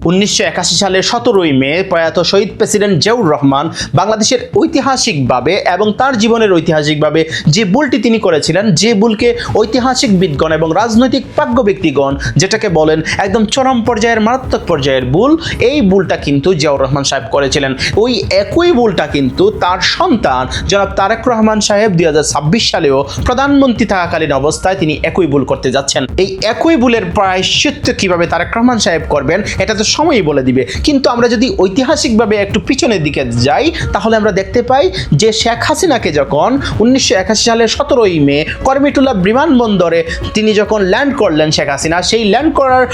1981 সালের 17ই মে প্রয়াত শহীদ প্রেসিডেন্ট জিয়াউর রহমান বাংলাদেশের ঐতিহাসিকভাবে এবং তার জীবনের ঐতিহাসিকভাবে যে ভুলটি তিনি করেছিলেন, যে ভুলকে ঐতিহাসিকবিদগণ এবং রাজনৈতিক প্রাজ্ঞ ব্যক্তিগণ যেটাকে বলেন একদম চরম পর্যায়ের মারাত্মক পর্যায়ের ভুল, এই ভুলটা কিন্তু জিয়াউর রহমান সাহেব করেছিলেন। ওই একই ভুলটা কিন্তু তার সন্তান জনাব তারেক রহমান সাহেব 2026 সালেও প্রধানমন্ত্রী থাকাকালীন অবস্থায় তিনি একই ভুল করতে যাচ্ছেন। এই একই ভুলের প্রায়শ্চিত্ত কিভাবে তারেক রহমান সাহেব করবেন এটা তো সময়ই বলে দিবে। কিন্তু আমরা যদি ঐতিহাসিকভাবে একটু পিছনের দিকে যাই তাহলে আমরা দেখতে পাই যে শেখ হাসিনাকে যখন 1981 সালের 17ই মে করমিটুলা বিমানবন্দরে তিনি যখন ল্যান্ড করলেন শেখ হাসিনা, সেই ল্যান্ড করার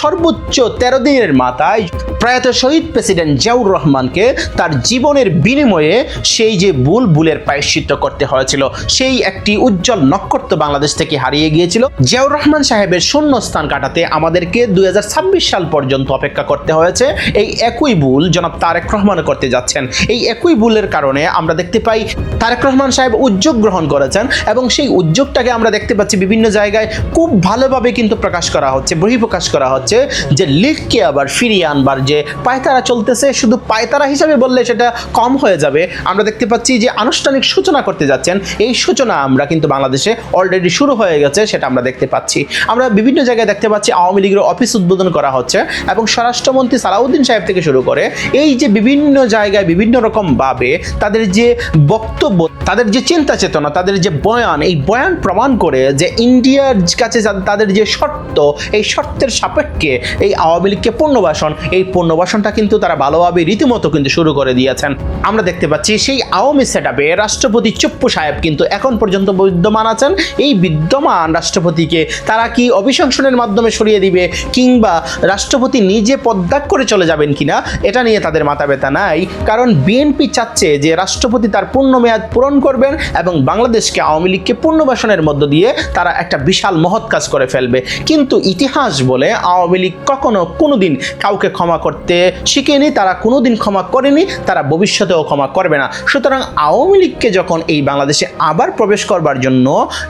সর্বোচ্চ 13 দিনের মাথায় প্রয়াত শহীদ প্রেসিডেন্ট জিয়াউর রহমানকে তার জীবনের বিনিময়ে সেই যে ভুলের প্রায়শ্চিত্ত করতে হয়েছিল, সেই একটি উজ্জ্বল নক্ষত্র বাংলাদেশ থেকে হারিয়ে গিয়েছিল। জিয়াউর রহমান সাহেবের শূন্য স্থান কাটাতে আমাদেরকে 2026 সাল পর্যন্ত অপেক্ষা করতে হয়েছে। এই একই ভুল জনাব তারেক রহমান করতে যাচ্ছেন। এই একই ভুলের কারণে আমরা দেখতে পাই তারেক রহমান সাহেব উদ্যোগ গ্রহণ করেছেন এবং সেই উদ্যোগটাকে আমরা দেখতে পাচ্ছি বিভিন্ন জায়গায় খুব ভালোভাবে কিন্তু প্রকাশ করা হচ্ছে, বহিঃপ্রকাশ করা হচ্ছে যে লীগকে আবার ফিরিয়ে আনবার যে পায়তারা চলতেছে। শুধু পায়তারা হিসাবে বললে সেটা কম হয়ে যাবে। আমরা দেখতে পাচ্ছি যে আনুষ্ঠানিক সূচনা করতে যাচ্ছেন, এই সূচনা আমরা কিন্তু বাংলাদেশে অলরেডি শুরু হয়ে গেছে, সেটা আমরা দেখতে পাচ্ছি। আমরা বিভিন্ন জায়গায় দেখতে পাচ্ছি আওয়ামী লীগের অফিস উদ্বোধন করা হচ্ছে এবং স্বরাষ্ট্রমন্ত্রী সালাউদ্দিন সাহেব থেকে শুরু করে এই যে বিভিন্ন জায়গায় বিভিন্ন রকম ভাবে তাদের যে বক্তব্য, তাদের যে চিন্তা চেতনা, তাদের যে বয়ান, এই বয়ান প্রমাণ করে যে ইন্ডিয়ার কাছে তাদের যে শর্ত, এই শর্তের সাপেক্ষে এই আওয়ামী লীগকে পুনর্বাসন, এই পুনর্বাসনটা কিন্তু তারা ভালোভাবে রীতিমতো কিন্তু শুরু করে দিয়েছেন। আমরা দেখতে পাচ্ছি সেই আওয়ামী সেটআপে রাষ্ট্রপতি চুপ্পু সাহেব কিন্তু এখন পর্যন্ত বিদ্যমান আছেন। এই বিদ্যমান রাষ্ট্রপতিকে তারা কি অভিশংসনের মাধ্যমে সরিয়ে দিবে কিংবা রাষ্ট্রপতি নিজে পদত্যাগ করে চলে যাবেন কিনা এটা নিয়ে তাদের মাথা ব্যথা নাই। কারণ বিএনপি চাচ্ছে যে রাষ্ট্রপতি তার পূর্ণ মেয়াদ পূরণ করবেন এবং বাংলাদেশকে আওয়ামী লীগকে পুনর্বাসনের মধ্য দিয়ে তারা একটা বিশাল মহৎ কাজ করে ফেলবে। কিন্তু ইতিহাস বলে আওয়ামী লীগ কখনো কোনোদিন কাউকে ক্ষমা করতে শিখেনি, তারা কোনোদিন ক্ষমা করেনি, তারা ভবিষ্যতেও ক্ষমা করবে না। সুতরাং আওয়ামী লীগকে যখন এই বাংলাদেশে আবার প্রবেশ করবার জন্য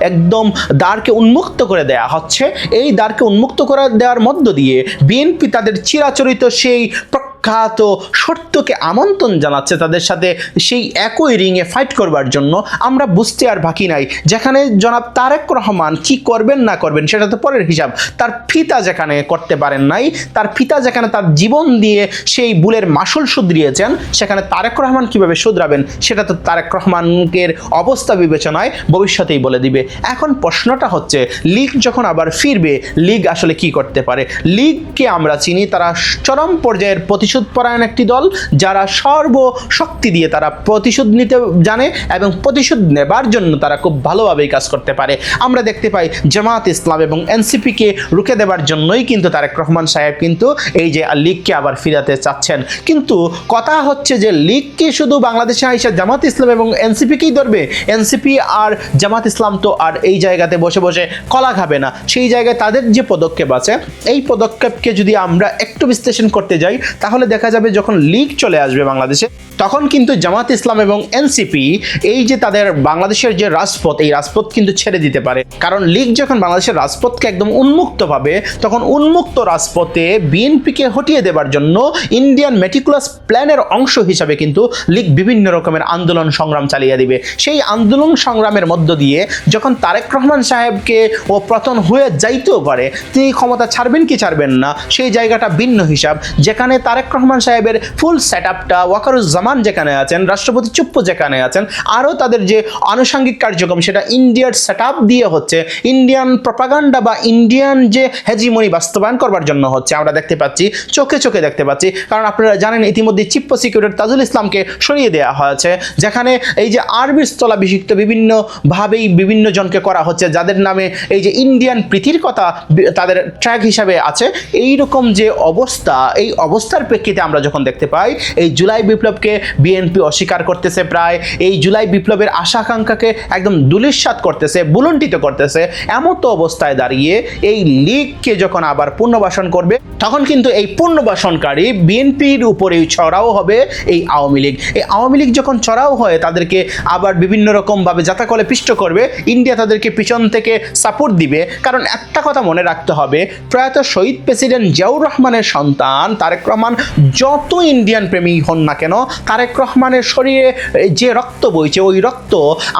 একদম দ্বারকে উন্মুক্ত করে দেয়া হচ্ছে, এই দ্বারকে উন্মুক্ত করে দেওয়ার মধ্য দিয়ে বিএনপি তাদের চিরাচরিত সেই প্রখ্যাত শর্তকে আমন্ত্রণ জানাচ্ছে তাদের সাথে সেই একই রিংয়ে ফাইট করবার জন্য। আমরা বুঝতে আর বাকি নাই যেখানে জনাব তারেক রহমান কি করবেন না করবেন সেটা তো পরের হিসাব। তার পিতা যেখানে করতে পারেন নাই, তার পিতা যেখানে তার জীবন দিয়ে সেই ভুলের মাসুল শুধরিয়েছেন, সেখানে তারেক রহমান কিভাবে শুধরাবেন সেটা তো তারেক রহমানের অবস্থা বিবেচনায় ভবিষ্যতেই বলে দিবে। এখন প্রশ্নটা হচ্ছে লীগ যখন আবার ফিরবে, লীগ আসলে কি করতে পারে? লীগকে আমরা চিনি তারা চরম পর্যায়ের প্রতিশোধ পরায়ণ একটি দল, যারা সর্বশক্তি দিয়ে তারা প্রতিশোধ নিতে জানে এবং প্রতিশোধ নেবার জন্য তারা খুব ভালোভাবেই কাজ করতে পারে। আমরা দেখতে পাই জামাত ইসলাম এবং এনসিপিকে রুখে দেবার জন্যই কিন্তু তারেক রহমান সাহেব কিন্তু এই যে লীগকে আবার ফিরাতে চাচ্ছেন। কিন্তু কথা হচ্ছে যে লীগকে শুধু বাংলাদেশে আইসা জামাত ইসলাম এবং এনসিপিকেই ধরবে? এনসিপি আর জামাত ইসলাম তো আর এই জায়গাতে বসে বসে কলা খাবে না। সেই জায়গায় তাদের যে পদক্ষেপ আছে, এই পদক্ষেপকে যদি আমরা একটু বিশ্লেষণ করতে যাই তাহলে দেখা যাবে যখন লীগ চলে আসবে বাংলাদেশে তখন কিন্তু জামাত ইসলাম এবং এনসিপি এই যে তাদের বাংলাদেশের যে রাজপথ, এই রাজপথ কিন্তু ছেড়ে দিতে পারে। কারণ লীগ যখন বাংলাদেশের রাজপথকে একদম উন্মুক্ত পাবে তখন উন্মুক্ত রাজপথে বিএনপিকে হটিয়ে দেবার জন্য ইন্ডিয়ান মেটিকুলাস প্ল্যানের অংশ হিসাবে কিন্তু লীগ বিভিন্ন রকমের আন্দোলন সংগ্রাম চালিয়ে দিবে। সেই আন্দোলন সংগ্রামের মধ্য দিয়ে যখন তারেক রহমান সাহেবকে ও পতন হয়ে যাইতেও পারে, তিনি ক্ষমতা ছাড়বেন কি ছাড়বেন না সেই জায়গাটা ভিন্ন হিসাব। যেখানে তারেক রহমান সাহেবের ফুল সেটআপটা, ওয়াকারুজ্জামান যেখানে আছেন, রাষ্ট্রপতি চুপ্পু যেখানে আছেন, আরও তাদের যে আনুষঙ্গিক কার্যক্রম সেটা ইন্ডিয়ার সেটআপ দিয়ে হচ্ছে, ইন্ডিয়ান প্রপাগান্ডা বা ইন্ডিয়ান যে হেজিমনি বাস্তবায়ন করবার জন্য হচ্ছে। আমরা দেখতে পাচ্ছি, চোখে চোখে দেখতে পাচ্ছি। কারণ আপনারা জানেন ইতিমধ্যে চিফ প্রসিকিউটর তাজুল ইসলামকে সরিয়ে দেওয়া হয়েছে, যেখানে এই যে আরবি স্থলাভিষিক্ত বিভিন্নভাবেই বিভিন্ন জনকে করা হচ্ছে যাদের নামে এই যে ইন্ডিয়ান প্রীতির কথা তাদের ট্র্যাক হিসাবে আছে। এই রকম যে অবস্থা, এই অবস্থার পরিপ্রেক্ষিতে আমরা যখন দেখতে পাই এই জুলাই বিপ্লবকে বিএনপি অস্বীকার করতেছে, প্রায় এই জুলাই বিপ্লবের আশা আকাঙ্ক্ষাকে একদম ধূলিসাৎ করতেছে, বুলুণ্ঠিত করতেছে, এমন তো অবস্থায় দাঁড়িয়ে এই লীগকে যখন আবার পুনর্বাসন করবে তখন কিন্তু এই পুনর্বাসনকারী বিএনপির উপরেই চড়াও হবে এই আওয়ামী লীগ। এই আওয়ামী লীগ যখন চড়াও হয় তাদেরকে আবার বিভিন্ন রকমভাবে যাতাকলে পিষ্ট করবে, ইন্ডিয়া তাদেরকে পিছন থেকে সাপোর্ট দিবে। কারণ একটা কথা মনে রাখতে হবে, প্রয়াত শহীদ প্রেসিডেন্ট জিয়াউর রহমানের সন্তান তারেক রহমান যত ইন্ডিয়ান প্রেমী হন না কেন, তারেক রহমানের শরীরে যে রক্ত বইছে ওই রক্ত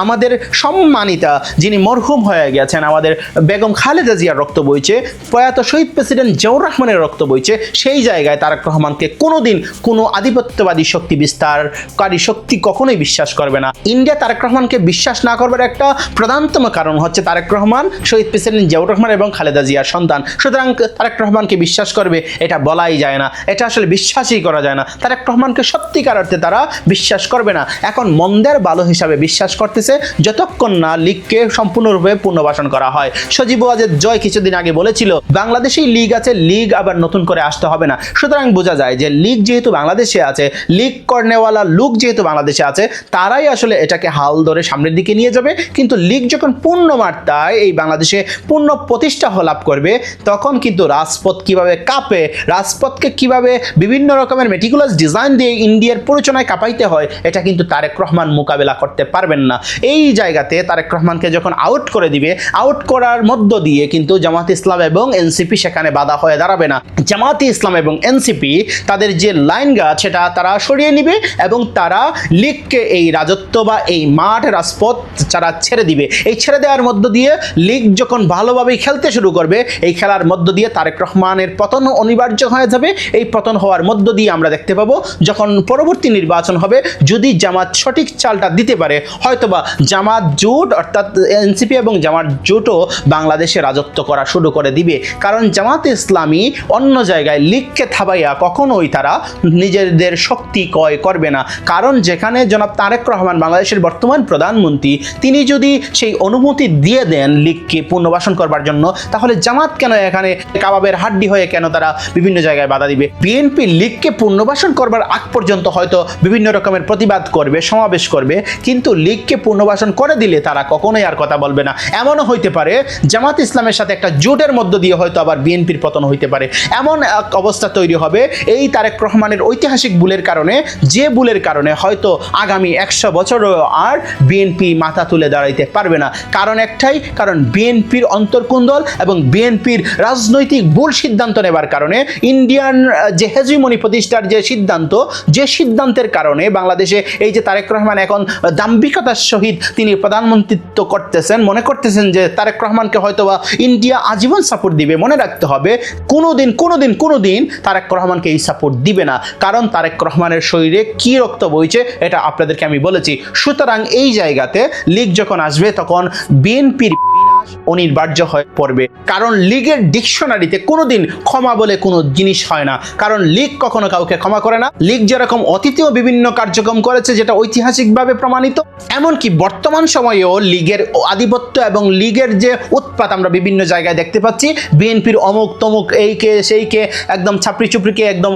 আমাদের সম্মানিতা যিনি মরহুম হয়ে গেছেন আমাদের বেগম খালেদা জিয়ার রক্ত বইছে, প্রয়াত শহীদ প্রেসিডেন্ট জিয়াউর রহমানের রক্ত বইছে। সেই জায়গায় তারেক রহমানকে কোনোদিন কোনো আধিপত্যবাদী শক্তি বিস্তারকারী শক্তি কখনোই বিশ্বাস করবে না। ইন্ডিয়া তারেক রহমানকে বিশ্বাস না করবার একটা প্রধানতম কারণ হচ্ছে তারেক রহমান শহীদ প্রেসিডেন্ট জিয়াউর রহমান এবং খালেদা জিয়ার সন্তান। সুতরাং তারেক রহমানকে বিশ্বাস করবে এটা বলাই যায় না, এটা আসলে বিশ্বাসই করা যায় না। তারেক রহমানকে সত্যিকার অর্থে তারা বিশ্বাস করবে না। এখন মন্দের ভালো হিসাবে বিশ্বাস করতেছে যতক্ষণ না লীগকে সম্পূর্ণরূপে পুনর্বাসন করা হয়। সজীব ওয়াজেদ জয় কিছুদিন আগে বলেছিল বাংলাদেশেই লীগ আছে, লীগ আবার নতুন করে আসতে হবে না। সুতরাং বোঝা যায় যে লীগ যেহেতু বাংলাদেশে আছে, লীগ করনেওয়ালা লোক যেহেতু বাংলাদেশে আছে, তারাই আসলে এটাকে হাল ধরে সামনের দিকে নিয়ে যাবে। কিন্তু লীগ যখন পূর্ণ মাত্রায় এই বাংলাদেশে পূর্ণ প্রতিষ্ঠা লাভ করবে তখন কিন্তু রাজপথ কিভাবে কাঁপে, রাজপথকে কিভাবে বিভিন্ন রকমের মেটিকুলাস ডিজাইন দিয়ে ইন্ডিয়ার প্ররোচনায় কাঁপাইতে হয় এটা কিন্তু তারেক রহমান মোকাবেলা করতে পারবেন না। এই জায়গাতে তারেক রহমানকে যখন আউট করে দিবে, আউট করার মধ্য দিয়ে কিন্তু জামাত ইসলাম এবং এনসিপি সেখানে বাধা হয়ে দাঁড়াবে না। জামাতে ইসলাম এবং এনসিপি তাদের যে লাইন গাছ সেটা তারা সরিয়ে নিবে এবং তারা লীগকে এই রাজত্ব বা এই মাঠ রাজপথ যারা ছেড়ে দিবে। এই ছেড়ে দেওয়ার মধ্য দিয়ে লীগ যখন ভালোভাবেই খেলতে শুরু করবে, এই খেলার মধ্য দিয়ে তারেক রহমানের পতন অনিবার্য হয়ে যাবে। এই পতন হওয়ার মধ্য দিয়ে আমরা দেখতে পাবো যখন পরবর্তী নির্বাচন হবে, যদি জামাত সঠিক চালটা দিতে পারে, হয়তোবা জামাত জোট অর্থাৎ এনসিপি এবং জামাত জোটও বাংলাদেশে রাজত্ব করা শুরু করে দিবে। কারণ জামাত ইসলামী অন্য জায়গায় লীগকে থাবাইয়া কখনোই তারা নিজেদের শক্তি ক্রয় করবে না। কারণ যেখানে জনাব তারেক রহমান বাংলাদেশের বর্তমান প্রধানমন্ত্রী, তিনি যদি সেই অনুমতি দিয়ে দেন লীগকে পুনর্বাসন করবার জন্য, তাহলে জামাত কেন এখানে কাবাবের হাড্ডি হয়ে কেন তারা বিভিন্ন জায়গায় বাধা দিবে? বিএনপি লীগকে পুনর্বাসন করবার আগ পর্যন্ত হয়তো বিভিন্ন রকমের প্রতিবাদ করবে, সমাবেশ করবে, কিন্তু লীগকে পুনর্বাসন করে দিলে তারা কখনোই আর কথা বলবে না। এমনও হইতে পারে জামাত ইসলামের সাথে একটা জোটের মধ্য দিয়ে হয়তো আবার বিএনপির পতন হইতে পারে। এমন এক অবস্থা তৈরি হবে এই তারেক রহমানের ঐতিহাসিক ভুলের কারণে, যে ভুলের কারণে হয়তো আগামী 100 বছরও আর বিএনপি মাথা তুলে দাঁড়াইতে পারবে না। কারণ একটাই, কারণ বিএনপির অন্তর্কুন্দল এবং বিএনপির রাজনৈতিক ভুল সিদ্ধান্ত নেবার কারণে, ইন্ডিয়ান যে হেজিমনি প্রতিষ্ঠার যে সিদ্ধান্ত, যে সিদ্ধান্তের কারণে বাংলাদেশে এই যে তারেক রহমান এখন দাম্ভিকতার সহিত তিনি প্রধানমন্ত্রিত্ব করতেছেন, মনে করতেছেন যে তারেক রহমানকে হয়তোবা ইন্ডিয়া আজীবন সাপোর্ট দিবে। মনে রাখতে হবে কোনোদিন তারেক রহমানকে এই সাপোর্ট দিবে না। কারণ তারেক রহমানের শরীরে কি রক্ত বইছে এটা আপনাদেরকে আমি বলেছি। সুতরাং এই জায়গাতে লীগ যখন আসবে তখন বিএনপির অনিবার্য হয়ে পড়বে। কারণ লীগের ডিকশনারিতে কোনোদিন ক্ষমা বলে কোনো জিনিস হয় না। কারণ লীগ কখনো কাউকে ক্ষমা করে না। লীগ যেরকম অতীতেও বিভিন্ন কার্যক্রম করেছে যেটা ঐতিহাসিকভাবে প্রমাণিত, এমনকি বর্তমান সময়েও লীগের আধিপত্য এবং লীগের যে উৎপাত আমরা বিভিন্ন জায়গায় দেখতে পাচ্ছি। বিএনপির অমুক তমুক এইকে সেইকে একদম ছাপড়ি চুপড়িকে একদম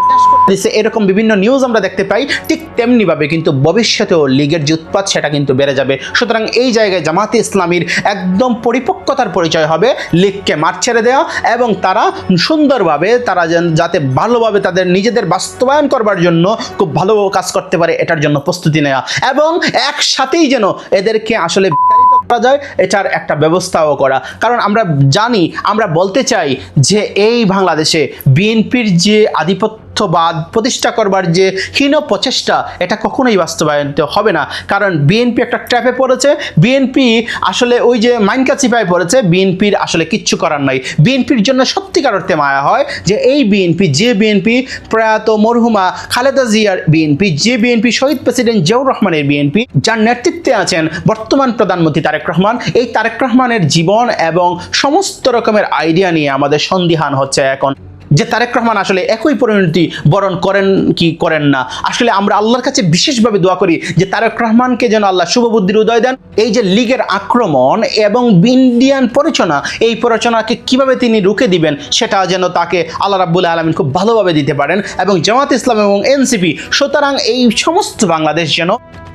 দিচ্ছে, এরকম বিভিন্ন নিউজ আমরা দেখতে পাই। ঠিক তেমনিভাবে কিন্তু ভবিষ্যতেও লীগের যে উৎপাত সেটা কিন্তু বেড়ে যাবে। সুতরাং এই জায়গায় জামাতে ইসলামীর একদম পরিপক্কতার পরিচয় হবে লীগকে মাঠ ছেড়ে দেওয়া এবং তারা সুন্দরভাবে তারা যাতে ভালোভাবে তাদের নিজেদের বাস্তবায়ন করবার জন্য খুব ভালো কাজ করতে পারে এটার জন্য প্রস্তুতি নেওয়া এবং একসাথেই যেন এদেরকে আসলে বিতাড়িত করা যায় এটার একটা ব্যবস্থাও করা। কারণ আমরা জানি, আমরা বলতে চাই যে এই বাংলাদেশে বিএনপির যে আধিপত্যবাদ প্রতিষ্ঠা করবার যে হীন প্রচেষ্টা এটা কখনোই বাস্তবায়িত হবে না। কারণ বিএনপি একটা ট্র্যাপে পড়েছে। বিএনপি আসলে ওই যে মাইনকা চিপায় পড়েছে। বিএনপির আসলে কিচ্ছু করার নাই। বিএনপির জন্য সত্যিকার অর্থে মায়া হয় যে এই বিএনপি, যে বিএনপি প্রয়াত মরহুমা খালেদা জিয়ার বিএনপি, যে বিএনপি শহীদ প্রেসিডেন্ট জিয়াউর রহমানের বিএনপি, যার নেতৃত্বে আছেন বর্তমান প্রধানমন্ত্রী তারেক রহমান, এই তারেক রহমানের জীবন এবং সমস্ত রকমের আইডিয়া নিয়ে আমাদের সন্দিহান হচ্ছে এখন। যে তারেক রহমান আসলে একই পরিণতি বরণ করেন কি করেন না। আসলে আমরা আল্লাহর কাছে বিশেষভাবে দোয়া করি যে তারেক রহমানকে যেন আল্লাহ শুভবুদ্ধির উদয় দেন। এই যে লীগের আক্রমণ এবং ইন্ডিয়ান প্ররোচনা, এই প্ররোচনাকে কিভাবে তিনি রুখে দিবেন সেটা যেন তাকে আল্লাহ রাব্বুল আলামিন খুব ভালোভাবে দিতে পারেন, এবং জামাত ইসলাম এবং এনসিপি, সুতরাং এই সমস্ত বাংলাদেশ যেন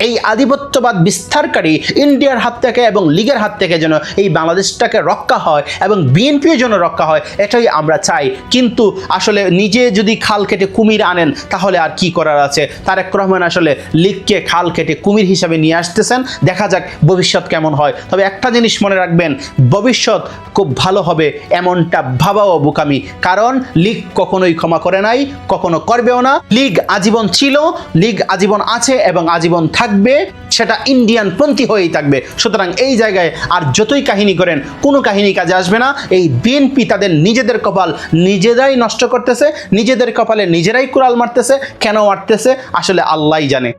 এই আধিপত্যবাদ বিস্তারকারী ইন্ডিয়ার হাত থেকে এবং লীগের হাত থেকে যেন এই বাংলাদেশটাকে রক্ষা হয় এবং বিএনপিও যেন রক্ষা হয়, এটাই আমরা চাই। কিন্তু আসলে নিজে যদি খাল কেটে কুমির আনেন তাহলে আর কি করার আছে। তারেক রহমান আসলে লীগকে খাল কেটে কুমির হিসাবে নিয়ে আসতেছেন। দেখা যাক ভবিষ্যৎ কেমন হয়। তবে একটা জিনিস মনে রাখবেন, ভবিষ্যৎ খুব ভালো হবে এমনটা ভাবাও বোকামি, কারণ লীগ কখনোই ক্ষমা করে নাই, কখনো করবেও না। লীগ আজীবন ছিল, লীগ আজীবন আছে এবং আজীবন থাকবে, সেটা ইন্ডিয়ান পন্থী হয়েই থাকবে। সুতরাং এই জায়গায় আর যতই কাহিনী করেন কোনো কাহিনী কাজে আসবে না। এই বিএনপি তাদের নিজেদের কপাল নিজেরাই নষ্ট করতেছে, নিজেদের কপালে নিজেরাই কুড়াল মারতেছে। কেন মারতেছে আসলে আল্লাহই জানে।